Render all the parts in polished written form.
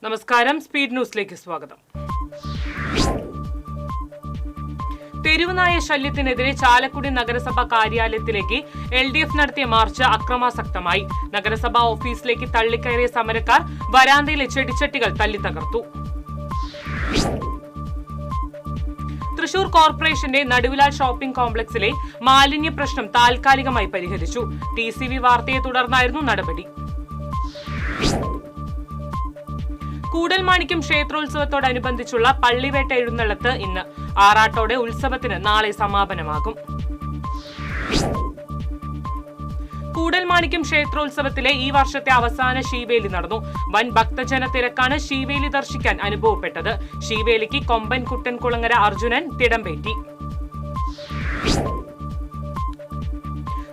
നമസ്കാരം, സ്പീഡ് ന്യൂസിലേക്ക് സ്വാഗതം. തെരുവുനായ ശല്യത്തിനെതിരെ ചാലക്കുടി നഗരസഭാ കാര്യാലയത്തിലേക്ക് LDF നടത്തിയ മാർച്ച് അക്രമാസക്തമായി. നഗരസഭാ ഓഫീസിലേക്ക് തള്ളിക്കയറിയ സമരക്കാർ വരാന്തയിലെ ചെടിച്ചട്ടികൾ തല്ലിത്തകർത്തു. തൃശൂർ കോർപ്പറേഷന്റെ നടുവിലാൽ ഷോപ്പിംഗ് കോംപ്ലക്സിലെ മാലിന്യ പ്രശ്നം താൽക്കാലികമായി പരിഹരിച്ചു. TCV വാർത്തയെ തുടർന്നായിരുന്നു നടപടി. കൂടൽമാണിക്യം ക്ഷേത്രോത്സവത്തോടനുബന്ധിച്ചുള്ള പള്ളിവേട്ട എഴുന്നള്ളത്ത് ഇന്ന്. ആറാട്ടോടെ ഉത്സവത്തിന് നാളെ സമാപനമാകും. കൂടൽമാണിക്യം ക്ഷേത്രോത്സവത്തിലെ ഈ വർഷത്തെ അവസാന ശീവേലി നടന്നു. വൻ ഭക്തജന തിരക്കാണ് ശീവേലി ദർശിക്കാൻ അനുഭവപ്പെട്ടത്. ശീവേലിക്ക് കൊമ്പൻ കുട്ടൻകുളങ്ങര അർജുനൻ തിടമ്പേറ്റി.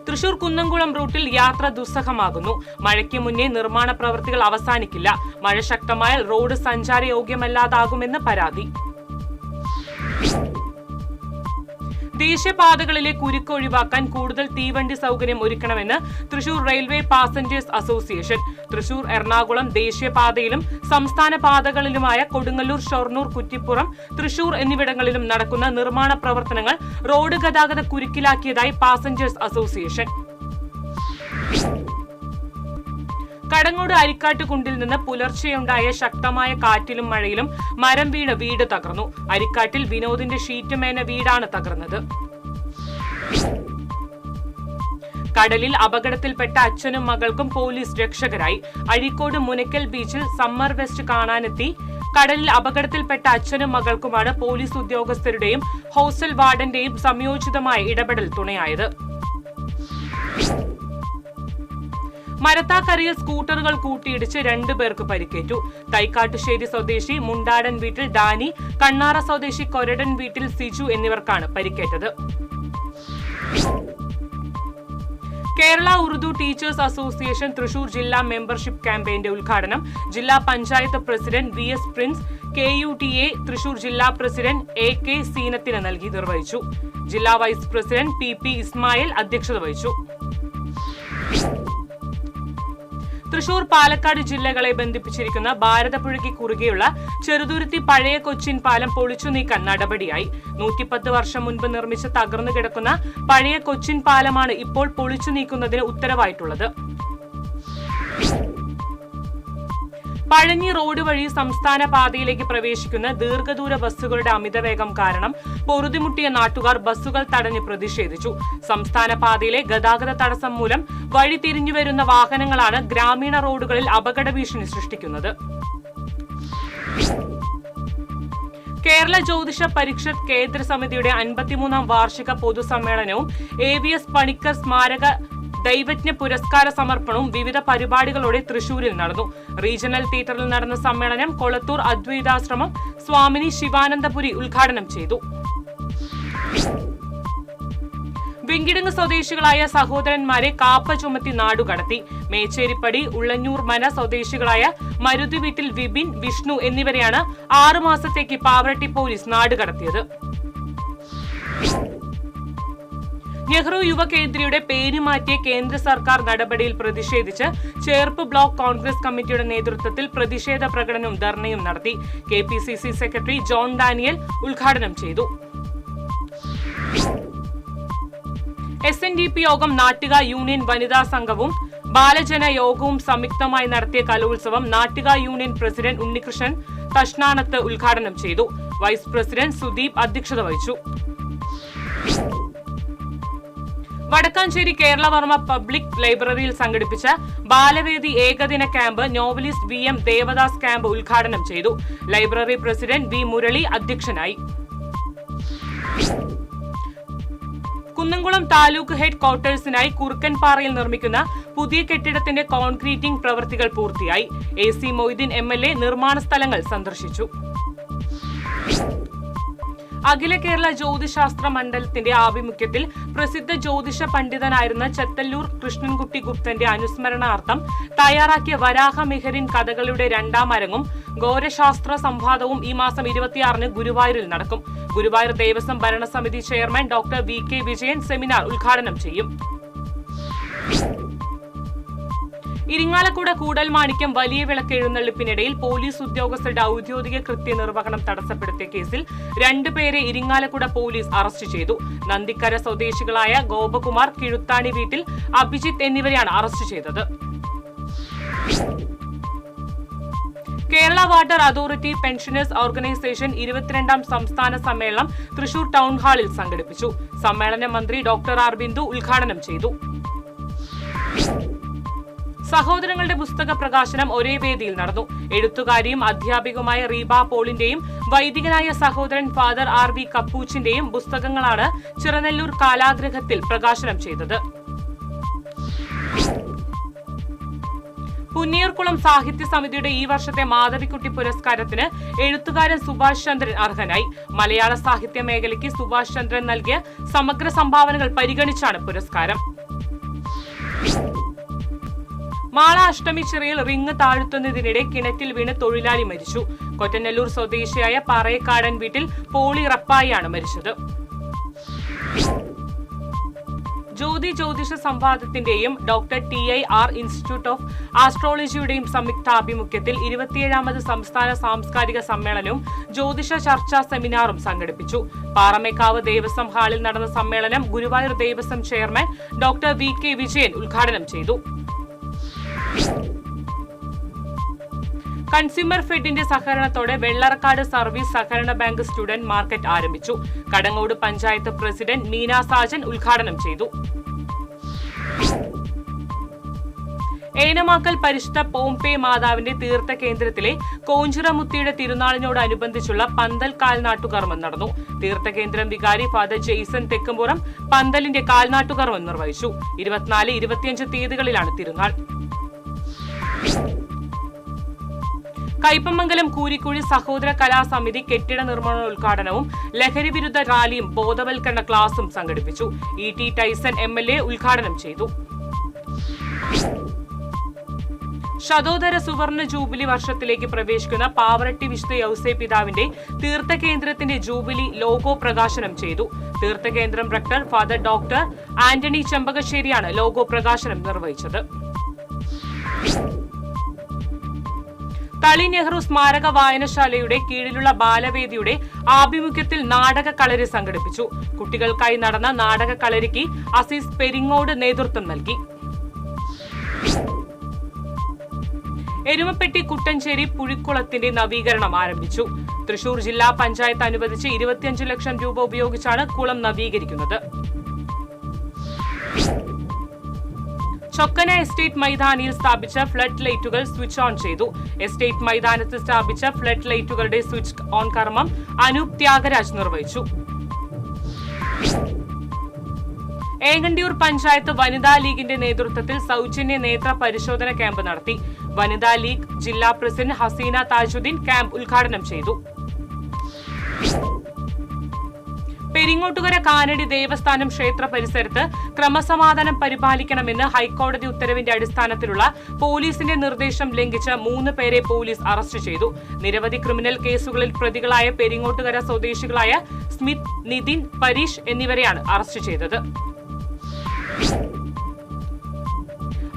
തൃശൂർ കുന്നംകുളം റൂട്ടിൽ യാത്ര ദുസ്സഹമാകുന്നു. മഴയ്ക്ക് മുന്നേ നിർമ്മാണ പ്രവൃത്തികൾ അവസാനിക്കില്ല. മഴ ശക്തമായാൽ റോഡ് സഞ്ചാരയോഗ്യമല്ലാതാകുമെന്ന് പരാതി. ദേശീയപാതകളിലെ കുരുക്ക് ഒഴിവാക്കാൻ കൂടുതൽ തീവണ്ടി സൗകര്യം ഒരുക്കണമെന്ന് Thrissur railway passengers association. Thrissur Ernakulam ദേശീയപാതയിലും സംസ്ഥാന പാതകളിലുമായ കൊടുങ്ങല്ലൂർ, ഷൊർണൂർ, കുറ്റിപ്പുറം, തൃശൂർ എന്നിവിടങ്ങളിലും നടക്കുന്ന നിർമ്മാണ പ്രവർത്തനങ്ങൾ റോഡ് ഗതാഗത കുരുക്കിലാക്കിയതായി പാസഞ്ചേഴ്സ് അസോസിയേഷൻ. കടങ്ങോട് അരിക്കാട്ടുകുണ്ടിൽ നിന്ന് പുലർച്ചെയുണ്ടായ ശക്തമായ കാറ്റിലും മഴയിലും മരം വീണ് വീട് തകർന്നു. അരിക്കാട്ടിൽ വിനോദിന്റെ ഷീറ്റ് മേന വീടാണ് തകർന്നത്. കടലിൽ അപകടത്തിൽപ്പെട്ട അച്ഛനും മകൾക്കും പോലീസ് രക്ഷകരായി. അഴീക്കോട് മുനക്കൽ ബീച്ചിൽ സമ്മർ വെസ്റ്റ് കാണാനെത്തി കടലിൽ അപകടത്തിൽപ്പെട്ട അച്ഛനും മകൾക്കുമാണ് പോലീസ് ഉദ്യോഗസ്ഥരുടെയും ഹോസ്റ്റൽ വാർഡന്റെയും സംയോജിതമായ ഇടപെടൽ തുണയായത്. മരത്താക്കരയിൽ സ്കൂട്ടറുകൾ കൂട്ടിയിടിച്ച് 2 പേർക്ക് പരിക്കേറ്റു. തൈക്കാട്ടുശ്ശേരി സ്വദേശി മുണ്ടാടൻ വീട്ടിൽ ഡാനി, കണ്ണാറ സ്വദേശി കൊരടൻ വീട്ടിൽ സിജു എന്നിവർക്കാണ് പരിക്കേറ്റത്. കേരള ഉറുദു ടീച്ചേഴ്സ് അസോസിയേഷൻ തൃശൂർ ജില്ലാ മെമ്പർഷിപ്പ് ക്യാമ്പയിന്റെ ഉദ്ഘാടനം ജില്ലാ panchayat president VS Prince KUTA Thrissur ജില്ലാ പ്രസിഡന്റ് AK സീനത്തിന് നൽകി നിർവഹിച്ചു. ജില്ലാ വൈസ് പ്രസിഡന്റ് PP ഇസ്മായിൽ അധ്യക്ഷത വഹിച്ചു. തൃശൂർ, പാലക്കാട് ജില്ലകളെ ബന്ധിപ്പിച്ചിരിക്കുന്ന ഭാരതപ്പുഴയ്ക്ക് കുറുകെയുള്ള ചെറുതുരുത്തി പഴയ കൊച്ചിൻ പാലം പൊളിച്ചു നീക്കാൻ നടപടിയായി. 110 വർഷം മുൻപ് നിർമ്മിച്ച് തകർന്നു കിടക്കുന്ന പഴയ കൊച്ചിൻ പാലമാണ് ഇപ്പോൾ പൊളിച്ചു നീക്കുന്നതിന് ഉത്തരവായിട്ടുള്ളത്. പഴഞ്ഞി റോഡ് വഴി സംസ്ഥാന പാതയിലേക്ക് പ്രവേശിക്കുന്ന ദീർഘദൂര ബസ്സുകളുടെ അമിതവേഗം കാരണം പൊറുതിമുട്ടിയ നാട്ടുകാർ ബസ്സുകൾ തടഞ്ഞ് പ്രതിഷേധിച്ചു. സംസ്ഥാന പാതയിലെ ഗതാഗത തടസ്സം മൂലം വഴി തിരിഞ്ഞുവരുന്ന വാഹനങ്ങളാണ് ഗ്രാമീണ റോഡുകളിൽ അപകട ഭീഷണി സൃഷ്ടിക്കുന്നത്. കേരള ജ്യോതിഷ പരിഷത്ത് കേന്ദ്ര സമിതിയുടെ 53ാം വാർഷിക പൊതുസമ്മേളനവും AVS പണിക്കർ സ്മാരക ദൈവജ്ഞ പുരസ്കാര സമർപ്പണവും വിവിധ പരിപാടികളോടെ തൃശൂരിൽ നടന്നു. റീജിയണൽ തിയേറ്ററിൽ നടന്ന സമ്മേളനം കൊളത്തൂർ അദ്വൈതാശ്രമം സ്വാമിനി ശിവാനന്ദപുരി ഉദ്ഘാടനം ചെയ്തു. വെങ്കിടങ്ങ് സ്വദേശികളായ സഹോദരന്മാരെ കാപ്പ ചുമത്തി നാടുകടത്തി. മേച്ചേരിപ്പടി ഉള്ളഞ്ഞൂർ മന സ്വദേശികളായ മരുതി വീട്ടിൽ വിപിൻ, വിഷ്ണു എന്നിവരെയാണ് 6 മാസത്തേക്ക് പാവറട്ടി പോലീസ് നാടുകടത്തിയത്. നെഹ്റു യുവകേന്ദ്രയുടെ പേര് മാറ്റിയ കേന്ദ്ര സർക്കാർ നടപടിയിൽ പ്രതിഷേധിച്ച് ചേർപ്പ് ബ്ലോക്ക് കോൺഗ്രസ് കമ്മിറ്റിയുടെ നേതൃത്വത്തിൽ പ്രതിഷേധ പ്രകടനവും ധർണയും നടത്തി. KPCC സെക്രട്ടറി ജോൺ ഡാനിയൽ ഉദ്ഘാടനം ചെയ്തു. SNDP യോഗം നാട്ടിക യൂണിയൻ വനിതാ സംഘവും ബാലജന യോഗവും സംയുക്തമായി നടത്തിയ കലോത്സവം നാട്ടിക യൂണിയൻ പ്രസിഡന്റ് ഉണ്ണികൃഷ്ണൻ തഷ്ണാനത്ത് ഉദ്ഘാടനം ചെയ്തു. വൈസ് പ്രസിഡന്റ് സുദീപ് അധ്യക്ഷത വഹിച്ചു. വടക്കാഞ്ചേരി കേരളവർമ്മ പബ്ലിക് ലൈബ്രറിയിൽ സംഘടിപ്പിച്ച ബാലവേദി ഏകദിന camp novelist VM Devadas camp ഉദ്ഘാടനം ചെയ്തു. ലൈബ്രറി പ്രസിഡന്റ് V മുരളി അധ്യക്ഷനായി. കുന്നംകുളം താലൂക്ക് ഹെഡ് ക്വാർട്ടേഴ്സിനായി കുറുക്കൻപാറയിൽ നിർമ്മിക്കുന്ന പുതിയ കെട്ടിടത്തിന്റെ കോൺക്രീറ്റിംഗ് പ്രവൃത്തികൾ പൂർത്തിയായി. AC മൊയ്തീൻ MLA നിർമ്മാണ സ്ഥലങ്ങൾ സന്ദർശിച്ചു. അഖില കേരള ജ്യോതിശാസ്ത്ര മണ്ഡലത്തിന്റെ ആഭിമുഖ്യത്തിൽ പ്രസിദ്ധ ജ്യോതിഷ പണ്ഡിതനായിരുന്ന ചെത്തല്ലൂർ കൃഷ്ണൻകുട്ടി ഗുപ്തന്റെ അനുസ്മരണാർത്ഥം തയ്യാറാക്കിയ വരാഹ മിഹരിൻ കഥകളുടെ 2ാം അരങ്ങും ഘോരശാസ്ത്ര സംവാദവും ഈ മാസം 26-ന് ഗുരുവായൂരിൽ നടക്കും. ഗുരുവായൂർ ദേവസ്വം ഭരണസമിതി chairman doctor VK Vijayan seminar ഉദ്ഘാടനം ചെയ്യും. ഇരിങ്ങാലക്കുട കൂടൽമാണിക്യം വലിയ വിളക്ക് എഴുന്നള്ളിപ്പിനിടയിൽ പോലീസ് ഉദ്യോഗസ്ഥരുടെ ഔദ്യോഗിക കൃത്യനിർവഹണം തടസ്സപ്പെടുത്തിയ കേസിൽ 2 പേരെ ഇരിങ്ങാലക്കുട പോലീസ് അറസ്റ്റ് ചെയ്തു. നന്ദിക്കര സ്വദേശികളായ ഗോപകുമാർ, കിഴുത്താണി വീട്ടിൽ അഭിജിത്ത് എന്നിവരെയാണ് അറസ്റ്റ് ചെയ്തത്. Kerala water authority pensioners organisation 22ാം സംസ്ഥാന സമ്മേളനം തൃശൂർ ടൗൺ ഹാളിൽ സംഘടിപ്പിച്ചു. സമ്മേളനം മന്ത്രി ഡോക്ടർ ആർ ബിന്ദു ഉദ്ഘാടനം ചെയ്തു. സഹോദരങ്ങളുടെ പുസ്തക പ്രകാശനം ഒരേ വേദിയിൽ നടന്നു. എഴുത്തുകാരിയും അധ്യാപികയുമായ റീബ പോളിന്റെയും വൈദികനായ സഹോദരൻ ഫാദർ ആർ വി കപ്പൂച്ചിന്റെയും പുസ്തകങ്ങളാണ് ചിറനെല്ലൂർ കാലാഗ്രഹത്തിൽ പ്രകാശനം ചെയ്തത്. പുന്നിയൂർക്കുളം സാഹിത്യ സമിതിയുടെ ഈ വർഷത്തെ മാധവിക്കുട്ടി പുരസ്കാരത്തിന് എഴുത്തുകാരൻ സുഭാഷ് ചന്ദ്രൻ അർഹനായി. മലയാള സാഹിത്യ മേഖലയ്ക്ക് സുഭാഷ് ചന്ദ്രൻ നൽകിയ സമഗ്ര സംഭാവനകൾ പരിഗണിച്ചാണ് പുരസ്കാരം. മാള അഷ്ടമിച്ചിറയിൽ റിങ് താഴ്ത്തുന്നതിനിടെ കിണറ്റിൽ വീണ് തൊഴിലാളി മരിച്ചു. കൊറ്റനല്ലൂർ സ്വദേശിയായ പാറയക്കാടൻ വീട്ടിൽ പോളി റപ്പായിയാണ് മരിച്ചത്. ജ്യോതി ജ്യോതിഷ സംവാദത്തിന്റെയും ഡോക്ടർ TIR ഇൻസ്റ്റിറ്റ്യൂട്ട് ഓഫ് ആസ്ട്രോളജിയുടെയും സംയുക്താഭിമുഖ്യത്തിൽ 27ാമത് സംസ്ഥാന സാംസ്കാരിക സമ്മേളനവും ജ്യോതിഷ ചർച്ചാ സെമിനാറും സംഘടിപ്പിച്ചു. പാറമേക്കാവ് ദേവസ്വം ഹാളിൽ നടന്ന സമ്മേളനം Guruvayur Devaswom chairman doctor VK Vijayan ഉദ്ഘാടനം ചെയ്തു. കൺസ്യൂമർ ഫെഡിന്റെ സഹകരണത്തോടെ വെള്ളറക്കാട് സർവീസ് സഹകരണ ബാങ്ക് സ്റ്റുഡന്റ് മാർക്കറ്റ് ആരംഭിച്ചു. കടങ്ങോട് പഞ്ചായത്ത് പ്രസിഡന്റ് മീന സാജൻ ഉദ്ഘാടനം ചെയ്തു. ഏനമാക്കൽ പരിശുദ്ധ പോംപേ മാതാവിന്റെ തീർത്ഥ കേന്ദ്രത്തിലെ കോഞ്ചിറമുത്തിയുടെ തിരുനാളിനോടനുബന്ധിച്ചുള്ള പന്തൽ കാൽനാട്ടുകർമ്മം നടന്നു. തീർത്ഥകേന്ദ്രം വികാരി ഫാദർ ജെയ്സൺ തെക്കുംപുറം പന്തലിന്റെ കാൽനാട്ടുകർമ്മം നിർവഹിച്ചു. 24, 25 തീയതികളിലാണ് തിരുനാൾ. കയ്പമംഗലം കൂരിക്കുഴി സഹോദര കലാസമിതി കെട്ടിട നിർമ്മാണോദ്ഘാടനവും ലഹരി വിരുദ്ധ റാലിയും ബോധവൽക്കരണ ക്ലാസും സംഘടിപ്പിച്ചു. ET ടൈസൺ MLA ഉദ്ഘാടനം ചെയ്തു. ശതോത്തര സുവർണ ജൂബിലി വർഷത്തിലേക്ക് പ്രവേശിക്കുന്ന പാവറട്ടി വിശുദ്ധ യൗസേ പിതാവിന്റെ തീർത്ഥകേന്ദ്രത്തിന്റെ ജൂബിലി ലോഗോ പ്രകാശനം ചെയ്തു. തീർത്ഥകേന്ദ്രം റക്ടർ ഫാദർ ഡോക്ടർ ആന്റണി ചെമ്പകശ്ശേരിയാണ് ലോഗോ പ്രകാശനം നിർവഹിച്ചത്. തളി നെഹ്റു സ്മാരക വായനശാലയുടെ കീഴിലുള്ള ബാലവേദിയുടെ ആഭിമുഖ്യത്തിൽ നാടക കളരി സംഘടിപ്പിച്ചു. കുട്ടികൾക്കായി നടന്ന നാടക കളരിക്ക് അസീസ് പെരിങ്ങോട് നേതൃത്വം നൽകി. എരുമപ്പെട്ടി കുട്ടഞ്ചേരി പുഴിക്കുളത്തിന്റെ നവീകരണം ആരംഭിച്ചു. തൃശൂർ ജില്ലാ പഞ്ചായത്ത് അനുവദിച്ച് 25 ലക്ഷം രൂപ ഉപയോഗിച്ചാണ് കുളം നവീകരിക്കുന്നത്. ചൊക്കന എസ്റ്റേറ്റ് മൈതാനിയിൽ സ്ഥാപിച്ച ഫ്ലഡ് ലൈറ്റുകൾ സ്വിച്ച് ഓൺ ചെയ്തു. എസ്റ്റേറ്റ് മൈതാനത്ത് സ്ഥാപിച്ച ഫ്ലഡ് ലൈറ്റുകളുടെ സ്വിച്ച് ഓൺ കർമ്മം അനൂപ് ത്യാഗരാജ് നിർവഹിച്ചു. ഏങ്ങണ്ടിയൂർ പഞ്ചായത്ത് വനിതാ ലീഗിന്റെ നേതൃത്വത്തിൽ സൗജന്യ നേത്ര പരിശോധന ക്യാമ്പ് നടത്തി. വനിതാ ലീഗ് ജില്ലാ പ്രസിഡന്റ് ഹസീന താജുദ്ദീൻ ക്യാമ്പ് ഉദ്ഘാടനം ചെയ്തു. പെരിങ്ങോട്ടുകര കാനടി ദേവസ്ഥാനം ക്ഷേത്ര പരിസരത്ത് ക്രമസമാധാനം പരിപാലിക്കണമെന്ന് ഹൈക്കോടതി ഉത്തരവിന്റെ അടിസ്ഥാനത്തിലുള്ള പോലീസിന്റെ നിർദ്ദേശം ലംഘിച്ച 3 പേരെ പോലീസ് അറസ്റ്റ് ചെയ്തു. നിരവധി ക്രിമിനൽ കേസുകളിൽ പ്രതികളായ പെരിങ്ങോട്ടുകര സ്വദേശികളായ സ്മിത്ത്, നിതിൻ, പരീഷ് എന്നിവരെയാണ് അറസ്റ്റ് ചെയ്തത്.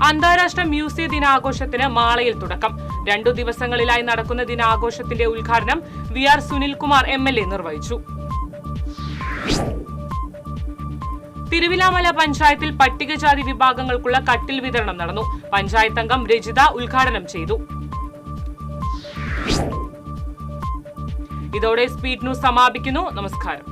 അന്താരാഷ്ട്ര മ്യൂസിയ ദിനാഘോഷത്തിന് മാളയിൽ തുടക്കം. 2 ദിവസങ്ങളിലായി നടക്കുന്ന ദിനാഘോഷത്തിന്റെ ഉദ്ഘാടനം VR സുനിൽകുമാർ MLA നിർവഹിച്ചു. തിരുവിലാമല പഞ്ചായത്തിൽ പട്ടികജാതി വിഭാഗങ്ങൾക്കുള്ള കട്ടിൽ വിതരണം നടന്നു. പഞ്ചായത്ത് അംഗം രജിത ഉദ്ഘാടനം ചെയ്തു. ഇതോടെ സ്പീഡ് ന്യൂസ് സമാപിക്കുന്നു. നമസ്കാരം.